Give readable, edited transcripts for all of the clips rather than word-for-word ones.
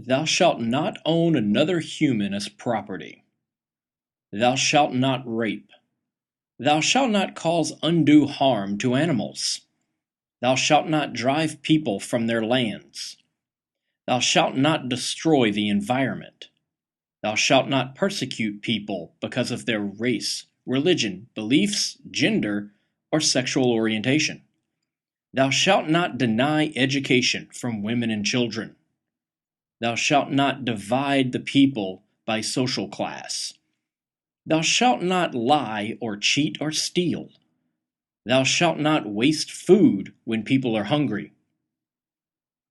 Thou shalt not own another human as property. Thou shalt not rape. Thou shalt not cause undue harm to animals. Thou shalt not drive people from their lands. Thou shalt not destroy the environment. Thou shalt not persecute people because of their race, religion, beliefs, gender, or sexual orientation. Thou shalt not deny education from women and children. Thou shalt not divide the people by social class. Thou shalt not lie or cheat or steal. Thou shalt not waste food when people are hungry.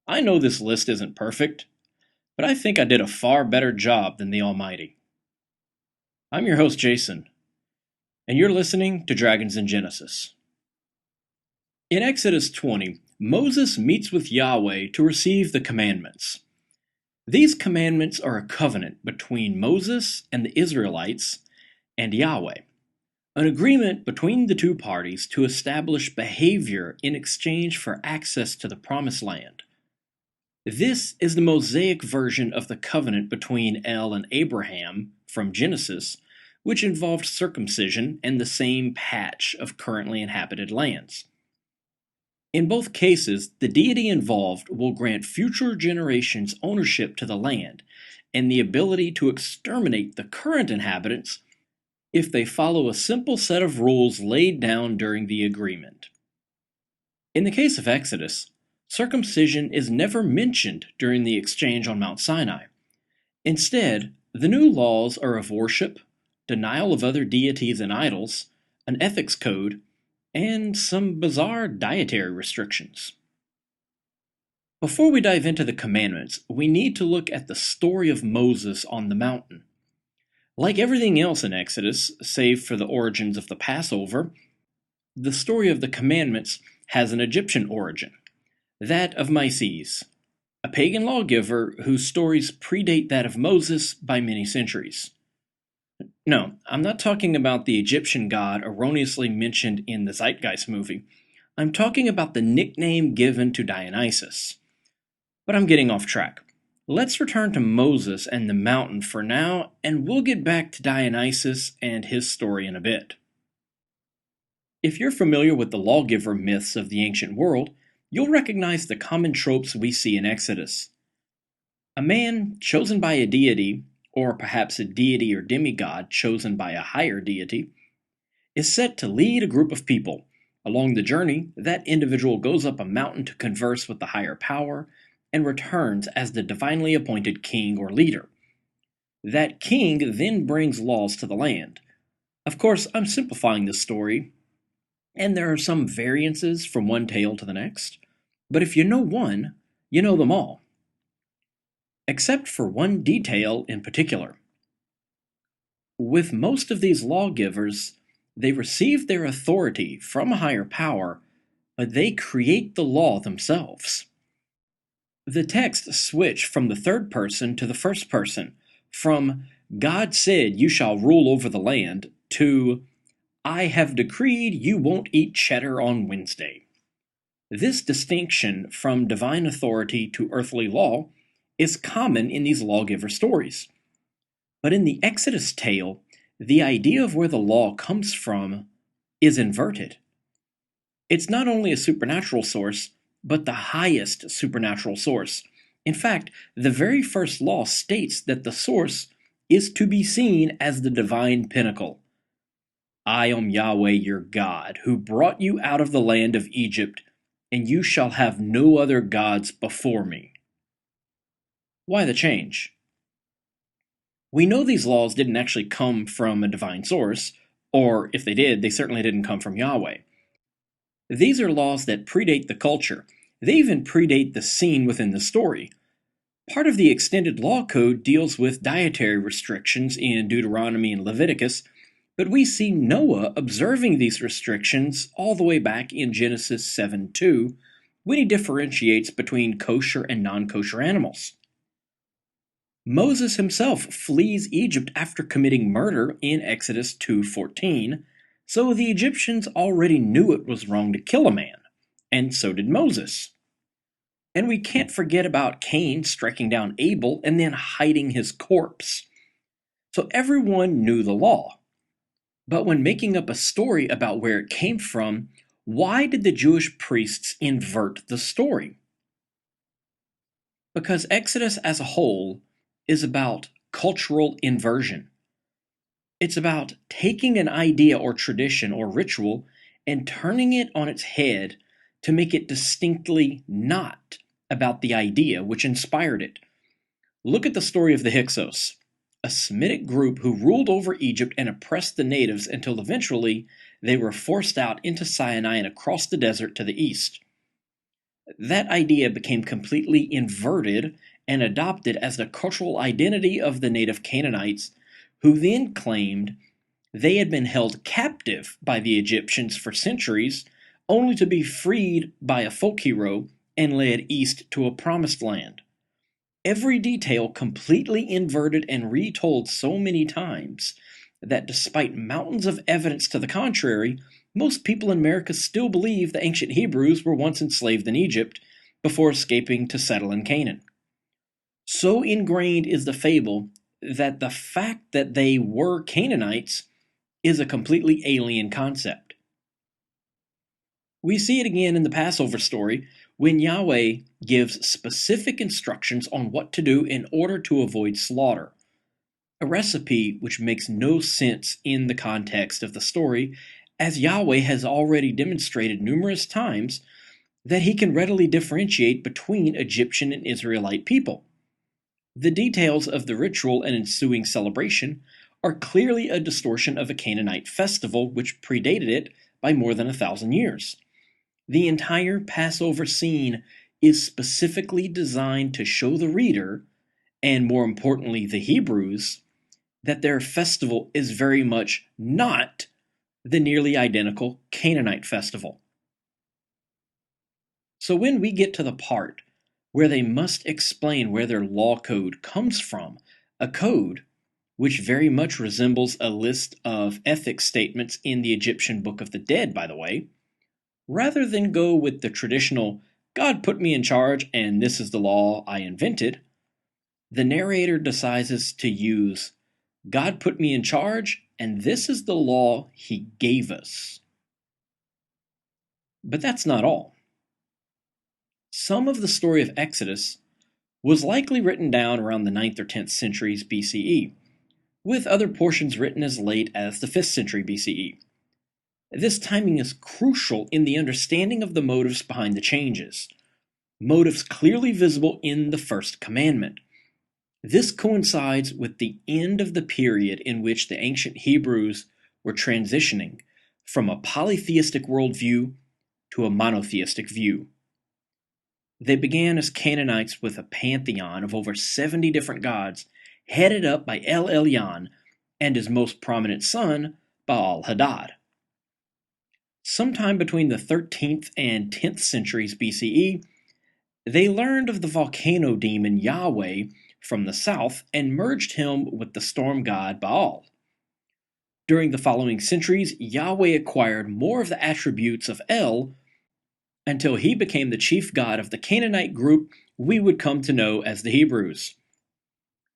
I know this list isn't perfect, but I think I did a far better job than the Almighty. I'm your host, Jason, and you're listening to Dragons in Genesis. In Exodus 20, Moses meets with Yahweh to receive the commandments. These commandments are a covenant between Moses and the Israelites and Yahweh, an agreement between the two parties to establish behavior in exchange for access to the Promised Land. This is the Mosaic version of the covenant between El and Abraham from Genesis, which involved circumcision and the same patch of currently inhabited lands. In both cases, the deity involved will grant future generations ownership to the land and the ability to exterminate the current inhabitants if they follow a simple set of rules laid down during the agreement. In the case of Exodus, circumcision is never mentioned during the exchange on Mount Sinai. Instead, the new laws are of worship, denial of other deities and idols, an ethics code, and some bizarre dietary restrictions. Before we dive into the commandments, we need to look at the story of Moses on the mountain. Like everything else in Exodus, save for the origins of the Passover, the story of the commandments has an Egyptian origin, that of Myces, a pagan lawgiver whose stories predate that of Moses by many centuries. No, I'm not talking about the Egyptian god erroneously mentioned in the Zeitgeist movie. I'm talking about the nickname given to Dionysus. But I'm getting off track. Let's return to Moses and the mountain for now, and we'll get back to Dionysus and his story in a bit. If you're familiar with the lawgiver myths of the ancient world, you'll recognize the common tropes we see in Exodus. A man chosen by a deity, or perhaps a deity or demigod chosen by a higher deity, is set to lead a group of people. Along the journey, that individual goes up a mountain to converse with the higher power, and returns as the divinely appointed king or leader. That king then brings laws to the land. Of course, I'm simplifying this story, and there are some variances from one tale to the next, but if you know one, you know them all. Except for one detail in particular. With most of these lawgivers, they receive their authority from a higher power, but they create the law themselves. The texts switch from the third person to the first person, from God said you shall rule over the land to I have decreed you won't eat cheddar on Wednesday. This distinction from divine authority to earthly law is common in these lawgiver stories. But in the Exodus tale, the idea of where the law comes from is inverted. It's not only a supernatural source, but the highest supernatural source. In fact, the very first law states that the source is to be seen as the divine pinnacle. I am Yahweh your God, who brought you out of the land of Egypt, and you shall have no other gods before me. Why the change? We know these laws didn't actually come from a divine source, or if they did, they certainly didn't come from Yahweh. These are laws that predate the culture. They even predate the scene within the story. Part of the extended law code deals with dietary restrictions in Deuteronomy and Leviticus, but we see Noah observing these restrictions all the way back in Genesis 7:2, when he differentiates between kosher and non-kosher animals. Moses himself flees Egypt after committing murder in Exodus 2:14, so the Egyptians already knew it was wrong to kill a man, and so did Moses. And we can't forget about Cain striking down Abel and then hiding his corpse. So everyone knew the law. But when making up a story about where it came from, why did the Jewish priests invert the story? Because Exodus as a whole is about cultural inversion. It's about taking an idea or tradition or ritual and turning it on its head to make it distinctly not about the idea which inspired it. Look at the story of the Hyksos, a Semitic group who ruled over Egypt and oppressed the natives until eventually they were forced out into Sinai and across the desert to the east. That idea became completely inverted and adopted as the cultural identity of the native Canaanites, who then claimed they had been held captive by the Egyptians for centuries, only to be freed by a folk hero and led east to a promised land. Every detail completely inverted and retold so many times that despite mountains of evidence to the contrary, most people in America still believe the ancient Hebrews were once enslaved in Egypt before escaping to settle in Canaan. So ingrained is the fable that the fact that they were Canaanites is a completely alien concept. We see it again in the Passover story when Yahweh gives specific instructions on what to do in order to avoid slaughter, a recipe which makes no sense in the context of the story, as Yahweh has already demonstrated numerous times that he can readily differentiate between Egyptian and Israelite people. The details of the ritual and ensuing celebration are clearly a distortion of a Canaanite festival which predated it by more than 1,000 years. The entire Passover scene is specifically designed to show the reader, and more importantly the Hebrews, that their festival is very much not the nearly identical Canaanite festival. So when we get to the part where they must explain where their law code comes from, a code which very much resembles a list of ethics statements in the Egyptian Book of the Dead, by the way, rather than go with the traditional, God put me in charge and this is the law I invented, the narrator decides to use, God put me in charge and this is the law he gave us. But that's not all. Some of the story of Exodus was likely written down around the 9th or 10th centuries BCE, with other portions written as late as the 5th century BCE. This timing is crucial in the understanding of the motives behind the changes, motives clearly visible in the first commandment. This coincides with the end of the period in which the ancient Hebrews were transitioning from a polytheistic worldview to a monotheistic view. They began as Canaanites with a pantheon of over 70 different gods, headed up by El Elyon and his most prominent son, Baal Hadad. Sometime between the 13th and 10th centuries BCE, they learned of the volcano demon Yahweh from the south and merged him with the storm god Baal. During the following centuries, Yahweh acquired more of the attributes of El until he became the chief god of the Canaanite group we would come to know as the Hebrews.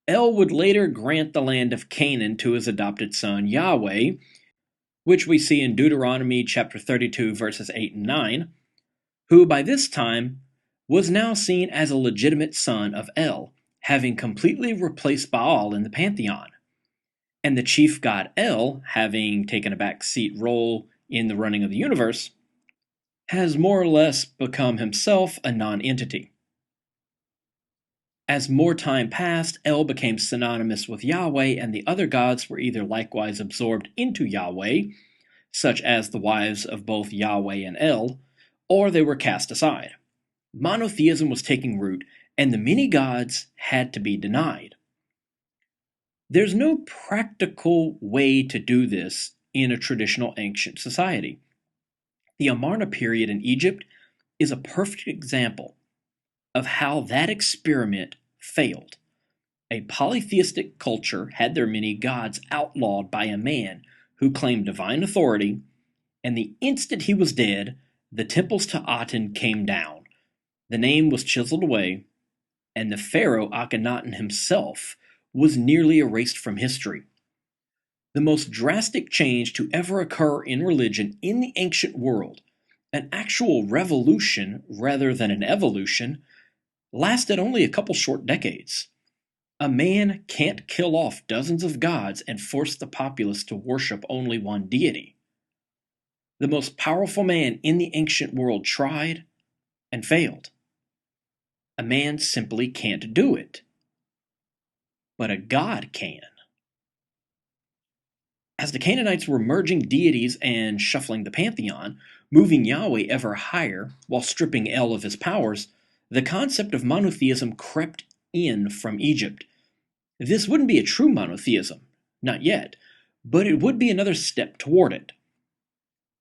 El would later grant the land of Canaan to his adopted son Yahweh, which we see in Deuteronomy chapter 32 verses 8 and 9, who by this time was now seen as a legitimate son of El, having completely replaced Baal in the pantheon, and the chief god El, having taken a backseat role in the running of the universe, has more or less become himself a non-entity. As more time passed, El became synonymous with Yahweh, and the other gods were either likewise absorbed into Yahweh, such as the wives of both Yahweh and El, or they were cast aside. Monotheism was taking root, and the many gods had to be denied. There's no practical way to do this in a traditional ancient society. The Amarna period in Egypt is a perfect example of how that experiment failed. A polytheistic culture had their many gods outlawed by a man who claimed divine authority, and the instant he was dead, the temples to Aten came down. The name was chiseled away, and the pharaoh Akhenaten himself was nearly erased from history. The most drastic change to ever occur in religion in the ancient world, an actual revolution rather than an evolution, lasted only a couple short decades. A man can't kill off dozens of gods and force the populace to worship only one deity. The most powerful man in the ancient world tried and failed. A man simply can't do it. But a god can. As the Canaanites were merging deities and shuffling the pantheon, moving Yahweh ever higher while stripping El of his powers, the concept of monotheism crept in from Egypt. This wouldn't be a true monotheism, not yet, but it would be another step toward it.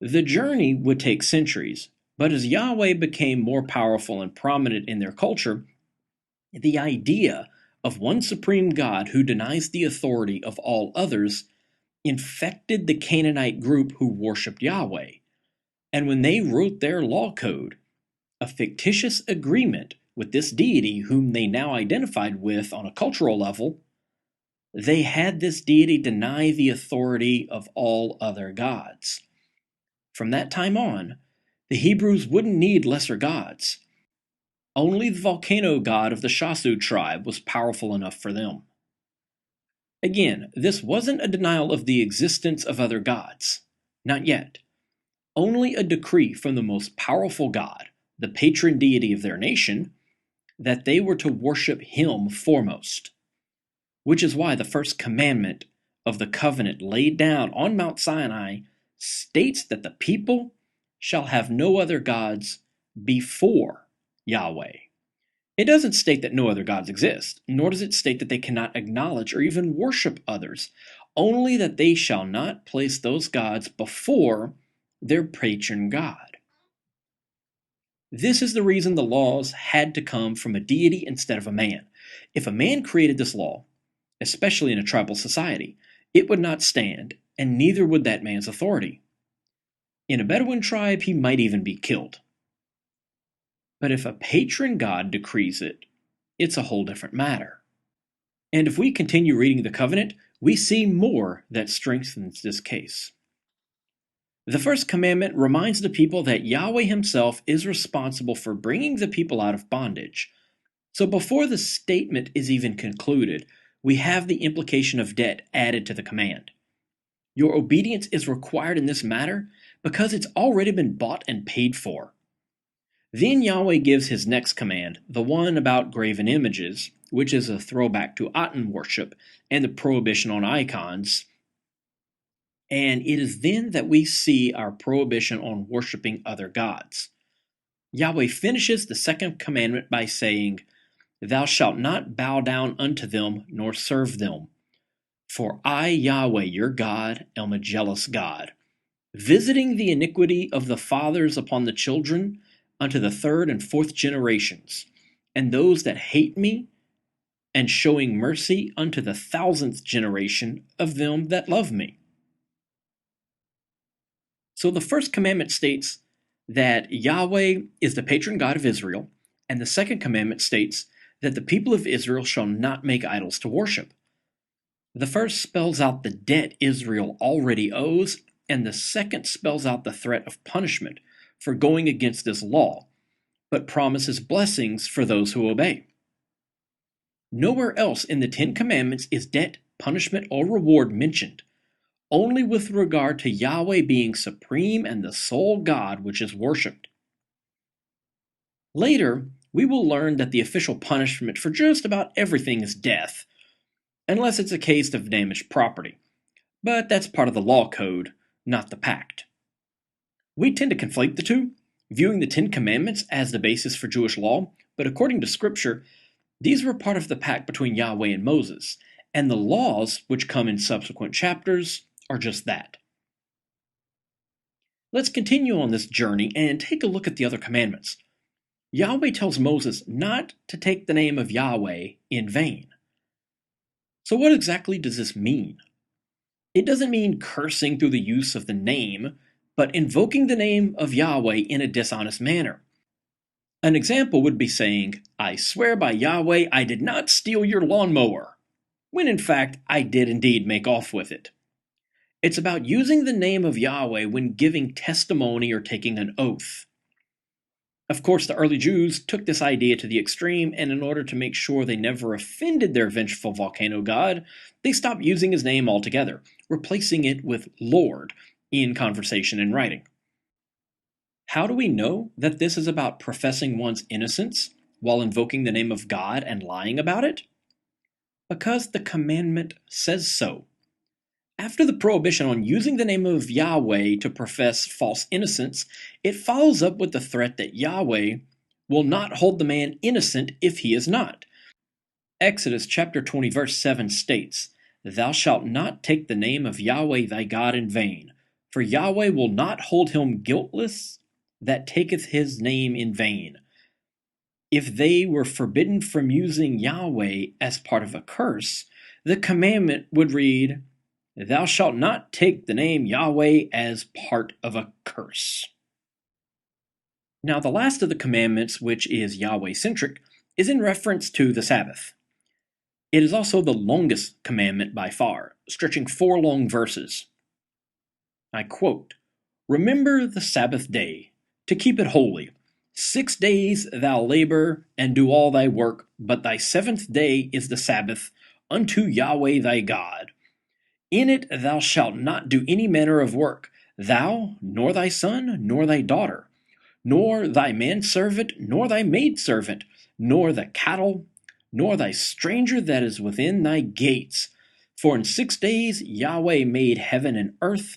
The journey would take centuries, but as Yahweh became more powerful and prominent in their culture, the idea of one supreme God who denies the authority of all others infected the Canaanite group who worshipped Yahweh. And when they wrote their law code, a fictitious agreement with this deity whom they now identified with on a cultural level, they had this deity deny the authority of all other gods. From that time on, the Hebrews wouldn't need lesser gods. Only the volcano god of the Shasu tribe was powerful enough for them. Again, this wasn't a denial of the existence of other gods. Not yet. Only a decree from the most powerful god, the patron deity of their nation, that they were to worship him foremost. Which is why the first commandment of the covenant laid down on Mount Sinai states that the people shall have no other gods before Yahweh. It doesn't state that no other gods exist, nor does it state that they cannot acknowledge or even worship others, only that they shall not place those gods before their patron God. This is the reason the laws had to come from a deity instead of a man. If a man created this law, especially in a tribal society, it would not stand, and neither would that man's authority. In a Bedouin tribe, he might even be killed. But if a patron god decrees it, it's a whole different matter. And if we continue reading the covenant, we see more that strengthens this case. The first commandment reminds the people that Yahweh himself is responsible for bringing the people out of bondage. So before the statement is even concluded, we have the implication of debt added to the command. Your obedience is required in this matter because it's already been bought and paid for. Then Yahweh gives his next command, the one about graven images, which is a throwback to Aten worship and the prohibition on icons. And it is then that we see our prohibition on worshiping other gods. Yahweh finishes the second commandment by saying, "Thou shalt not bow down unto them nor serve them. For I, Yahweh, your God, am a jealous God, visiting the iniquity of the fathers upon the children unto the third and fourth generations, and those that hate me, and showing mercy unto the thousandth generation of them that love me." So the first commandment states that Yahweh is the patron God of Israel, and the second commandment states that the people of Israel shall not make idols to worship. The first spells out the debt Israel already owes, and the second spells out the threat of punishment for going against this law, but promises blessings for those who obey. Nowhere else in the Ten Commandments is debt, punishment, or reward mentioned, only with regard to Yahweh being supreme and the sole God which is worshipped. Later, we will learn that the official punishment for just about everything is death, unless it's a case of damaged property. But that's part of the law code, not the pact. We tend to conflate the two, viewing the Ten Commandments as the basis for Jewish law, but according to Scripture, these were part of the pact between Yahweh and Moses, and the laws, which come in subsequent chapters, are just that. Let's continue on this journey and take a look at the other commandments. Yahweh tells Moses not to take the name of Yahweh in vain. So what exactly does this mean? It doesn't mean cursing through the use of the name, but invoking the name of Yahweh in a dishonest manner. An example would be saying, "I swear by Yahweh I did not steal your lawnmower," when in fact I did indeed make off with it. It's about using the name of Yahweh when giving testimony or taking an oath. Of course, the early Jews took this idea to the extreme, and in order to make sure they never offended their vengeful volcano god, they stopped using his name altogether, replacing it with Lord in conversation and writing. How do we know that this is about professing one's innocence while invoking the name of God and lying about it? Because the commandment says so. After the prohibition on using the name of Yahweh to profess false innocence, it follows up with the threat that Yahweh will not hold the man innocent if he is not. Exodus chapter 20 verse 7 states, "Thou shalt not take the name of Yahweh thy God in vain, for Yahweh will not hold him guiltless that taketh his name in vain." If they were forbidden from using Yahweh as part of a curse, the commandment would read, "Thou shalt not take the name Yahweh as part of a curse." Now, the last of the commandments, which is Yahweh-centric, is in reference to the Sabbath. It is also the longest commandment by far, stretching 4 long verses. I quote, "Remember the Sabbath day, to keep it holy. 6 days thou labor and do all thy work, but thy 7th day is the Sabbath unto Yahweh thy God. In it thou shalt not do any manner of work, thou, nor thy son, nor thy daughter, nor thy manservant, nor thy maidservant, nor the cattle, nor thy stranger that is within thy gates. For in 6 days Yahweh made heaven and earth,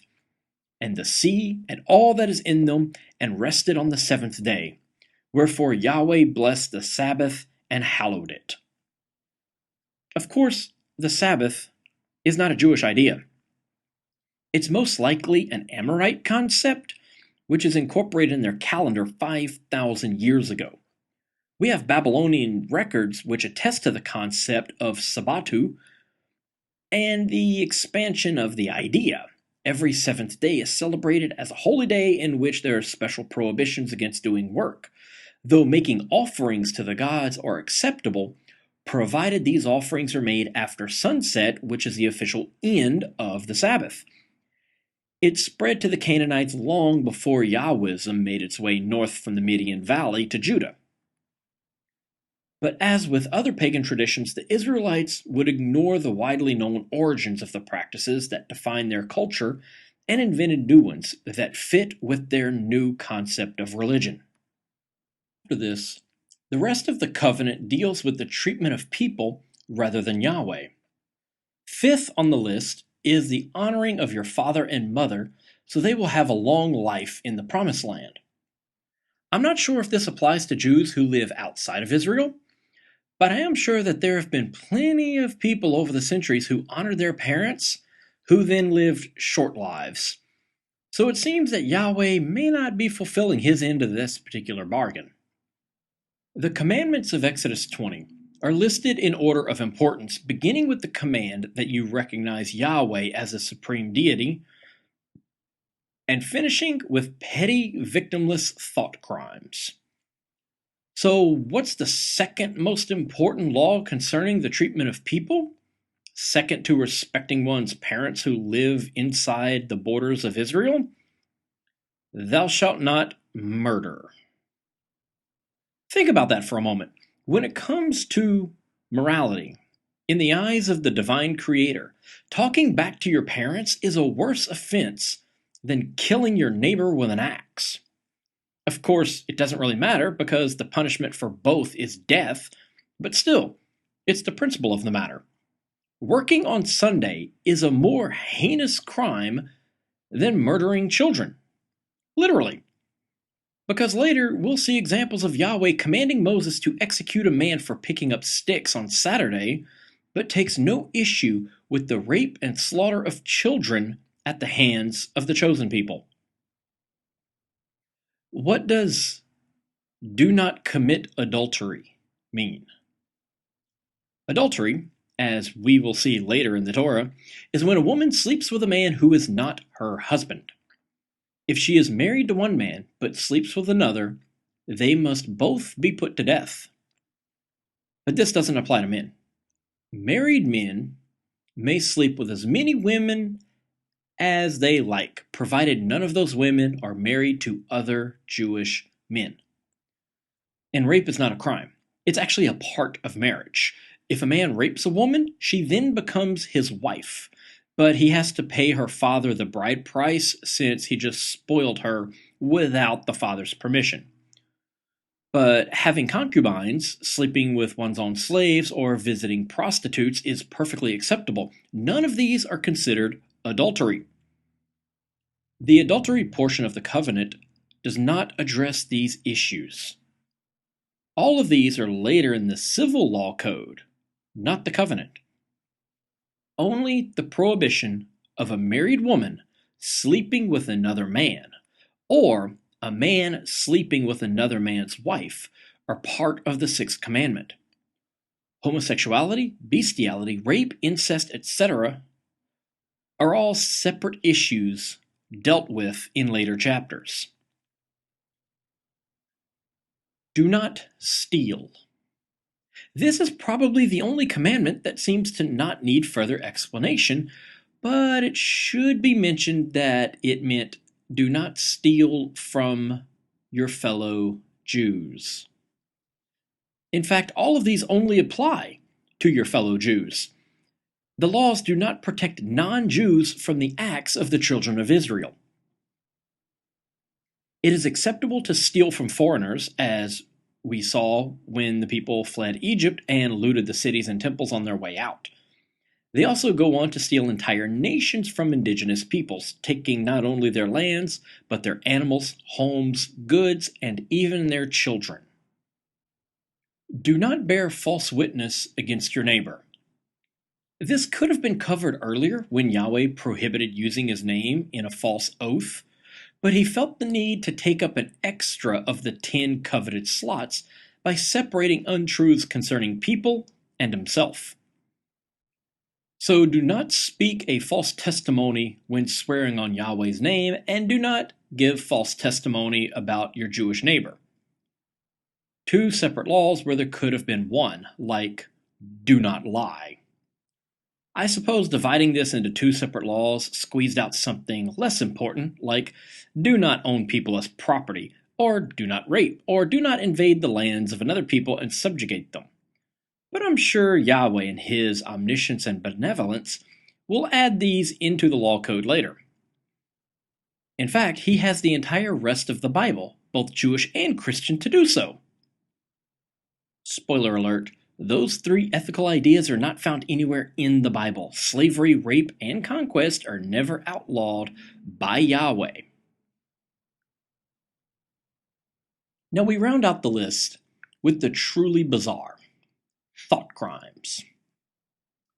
and the sea, and all that is in them, and rested on the 7th day. Wherefore Yahweh blessed the Sabbath and hallowed it." Of course, the Sabbath is not a Jewish idea. It's most likely an Amorite concept, which is incorporated in their calendar 5,000 years ago. We have Babylonian records which attest to the concept of Sabbatu and the expansion of the idea. Every 7th day is celebrated as a holy day in which there are special prohibitions against doing work, though making offerings to the gods are acceptable, provided these offerings are made after sunset, which is the official end of the Sabbath. It spread to the Canaanites long before Yahwism made its way north from the Median Valley to Judah. But as with other pagan traditions, the Israelites would ignore the widely known origins of the practices that define their culture and invented new ones that fit with their new concept of religion. After this, the rest of the covenant deals with the treatment of people rather than Yahweh. 5th on the list is the honoring of your father and mother, so they will have a long life in the Promised Land. I'm not sure if this applies to Jews who live outside of Israel, but I am sure that there have been plenty of people over the centuries who honored their parents, who then lived short lives. So it seems that Yahweh may not be fulfilling his end of this particular bargain. The commandments of Exodus 20 are listed in order of importance, beginning with the command that you recognize Yahweh as a supreme deity, and finishing with petty, victimless thought crimes. So, what's the second most important law concerning the treatment of people? Second to respecting one's parents who live inside the borders of Israel? Thou shalt not murder. Think about that for a moment. When it comes to morality, in the eyes of the divine creator, talking back to your parents is a worse offense than killing your neighbor with an axe. Of course, it doesn't really matter because the punishment for both is death, but still, it's the principle of the matter. Working on Sunday is a more heinous crime than murdering children. Literally. Because later we'll see examples of Yahweh commanding Moses to execute a man for picking up sticks on Saturday, but takes no issue with the rape and slaughter of children at the hands of the chosen people. What does "do not commit adultery" mean? Adultery, as we will see later in the Torah, is when a woman sleeps with a man who is not her husband. If she is married to one man but sleeps with another, they must both be put to death. But this doesn't apply to men. Married men may sleep with as many women as they like, provided none of those women are married to other Jewish men. And rape is not a crime. It's actually a part of marriage. If a man rapes a woman, she then becomes his wife. But he has to pay her father the bride price since he just spoiled her without the father's permission. But having concubines, sleeping with one's own slaves, or visiting prostitutes is perfectly acceptable. None of these are considered adultery. The adultery portion of the covenant does not address these issues. All of these are later in the civil law code, not the covenant. Only the prohibition of a married woman sleeping with another man, or a man sleeping with another man's wife, are part of the sixth commandment. Homosexuality, bestiality, rape, incest, etc. are all separate issues dealt with in later chapters. Do not steal. This is probably the only commandment that seems to not need further explanation, but it should be mentioned that it meant do not steal from your fellow Jews. In fact, all of these only apply to your fellow Jews. The laws do not protect non-Jews from the acts of the children of Israel. It is acceptable to steal from foreigners, as we saw when the people fled Egypt and looted the cities and temples on their way out. They also go on to steal entire nations from indigenous peoples, taking not only their lands, but their animals, homes, goods, and even their children. Do not bear false witness against your neighbor. This could have been covered earlier when Yahweh prohibited using his name in a false oath, but he felt the need to take up an extra of the 10 coveted slots by separating untruths concerning people and himself. So do not speak a false testimony when swearing on Yahweh's name, and do not give false testimony about your Jewish neighbor. 2 separate laws where there could have been one, like do not lie. I suppose dividing this into 2 separate laws squeezed out something less important, like do not own people as property, or do not rape, or do not invade the lands of another people and subjugate them. But I'm sure Yahweh in his omniscience and benevolence will add these into the law code later. In fact, he has the entire rest of the Bible, both Jewish and Christian, to do so. Spoiler alert, those 3 ethical ideas are not found anywhere in the Bible. Slavery, rape, and conquest are never outlawed by Yahweh. Now we round out the list with the truly bizarre thought crimes.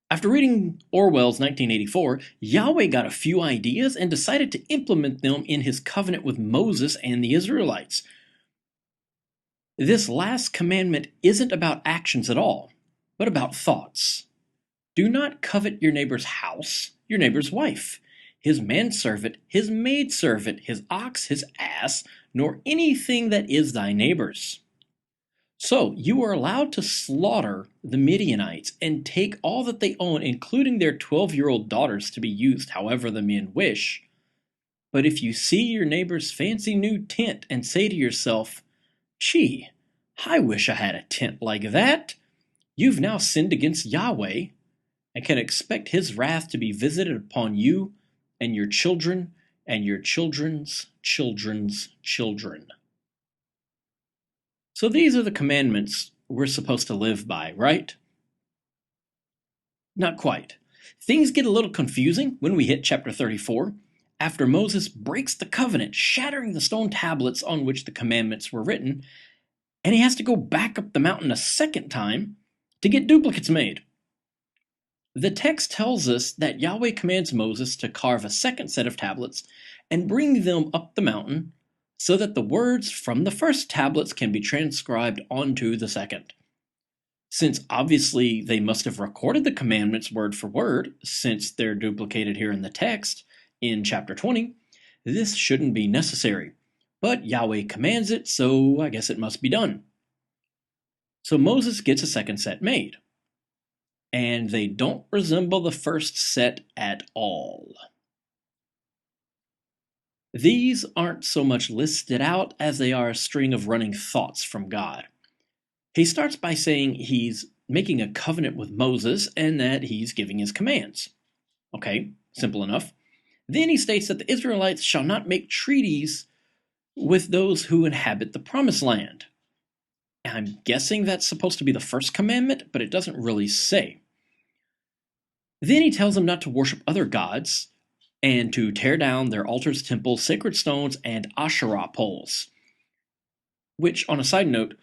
After reading Orwell's 1984, Yahweh got a few ideas and decided to implement them in his covenant with Moses and the Israelites. This last commandment isn't about actions at all, but about thoughts. Do not covet your neighbor's house, your neighbor's wife, his manservant, his maidservant, his ox, his ass, nor anything that is thy neighbor's. So you are allowed to slaughter the Midianites and take all that they own, including their 12-year-old daughters, to be used however the men wish. But if you see your neighbor's fancy new tent and say to yourself, "Gee, I wish I had a tent like that," you've now sinned against Yahweh and can expect his wrath to be visited upon you and your children and your children's children's children. So these are the commandments we're supposed to live by, right? Not quite. Things get a little confusing when we hit chapter 34, after Moses breaks the covenant, shattering the stone tablets on which the commandments were written, and he has to go back up the mountain a second time to get duplicates made. The text tells us that Yahweh commands Moses to carve a second set of tablets and bring them up the mountain so that the words from the first tablets can be transcribed onto the second. Since obviously they must have recorded the commandments word for word, since they're duplicated here in the text in chapter 20, this shouldn't be necessary. But Yahweh commands it, so I guess it must be done. So Moses gets a second set made. And they don't resemble the first set at all. These aren't so much listed out as they are a string of running thoughts from God. He starts by saying he's making a covenant with Moses and that he's giving his commands. Okay, simple enough. Then he states that the Israelites shall not make treaties with those who inhabit the promised land. I'm guessing that's supposed to be the first commandment, but it doesn't really say. Then he tells them not to worship other gods and to tear down their altars, temples, sacred stones, and Asherah poles. Which, on a side note,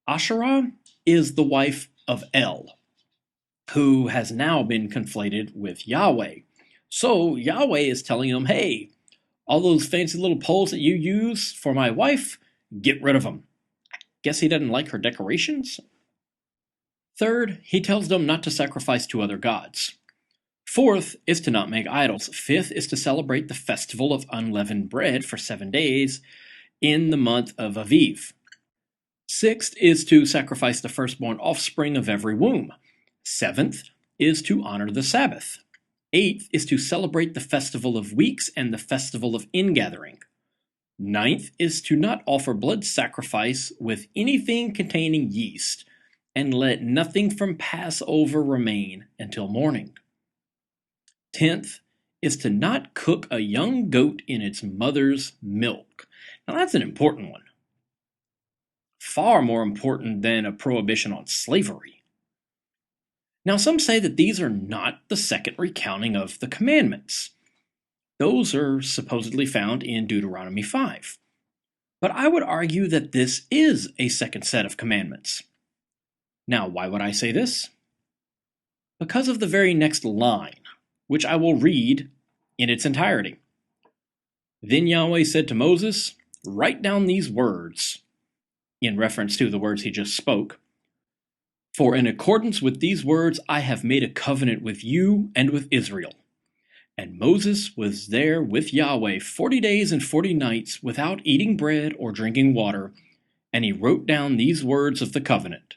Asherah is the wife of El, who has now been conflated with Yahweh. So Yahweh is telling them, hey, all those fancy little poles that you use for my wife, get rid of them. Guess he doesn't like her decorations? Third, he tells them not to sacrifice to other gods. Fourth is to not make idols. Fifth is to celebrate the festival of unleavened bread for 7 days in the month of Aviv. Sixth is to sacrifice the firstborn offspring of every womb. Seventh is to honor the Sabbath. Eighth is to celebrate the festival of weeks and the festival of ingathering. Ninth is to not offer blood sacrifice with anything containing yeast, and let nothing from Passover remain until morning. 10th is to not cook a young goat in its mother's milk. Now that's an important one. Far more important than a prohibition on slavery. Now some say that these are not the second recounting of the commandments. Those are supposedly found in Deuteronomy 5. But I would argue that this is a second set of commandments. Now, why would I say this? Because of the very next line, which I will read in its entirety. Then Yahweh said to Moses, write down these words, in reference to the words he just spoke. For in accordance with these words I have made a covenant with you and with Israel. And Moses was there with Yahweh 40 days and 40 nights without eating bread or drinking water, and he wrote down these words of the covenant,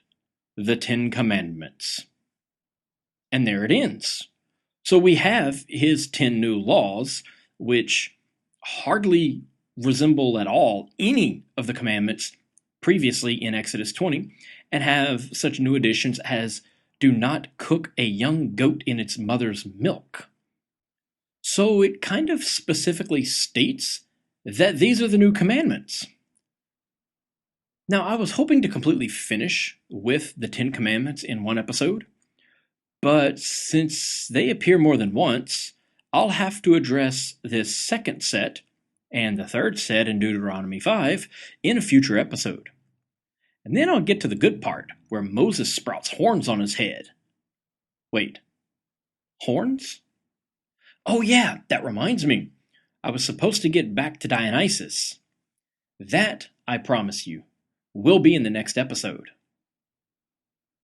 the 10 Commandments. And there it ends. So we have his 10 new laws, which hardly resemble at all any of the commandments previously in Exodus 20, and have such new additions as do not cook a young goat in its mother's milk. So it kind of specifically states that these are the new commandments. Now, I was hoping to completely finish with the 10 Commandments in one episode, but since they appear more than once, I'll have to address this second set and the third set in Deuteronomy 5 in a future episode. And then I'll get to the good part, where Moses sprouts horns on his head. Wait, horns? Oh yeah, that reminds me. I was supposed to get back to Dionysus. That, I promise you, will be in the next episode.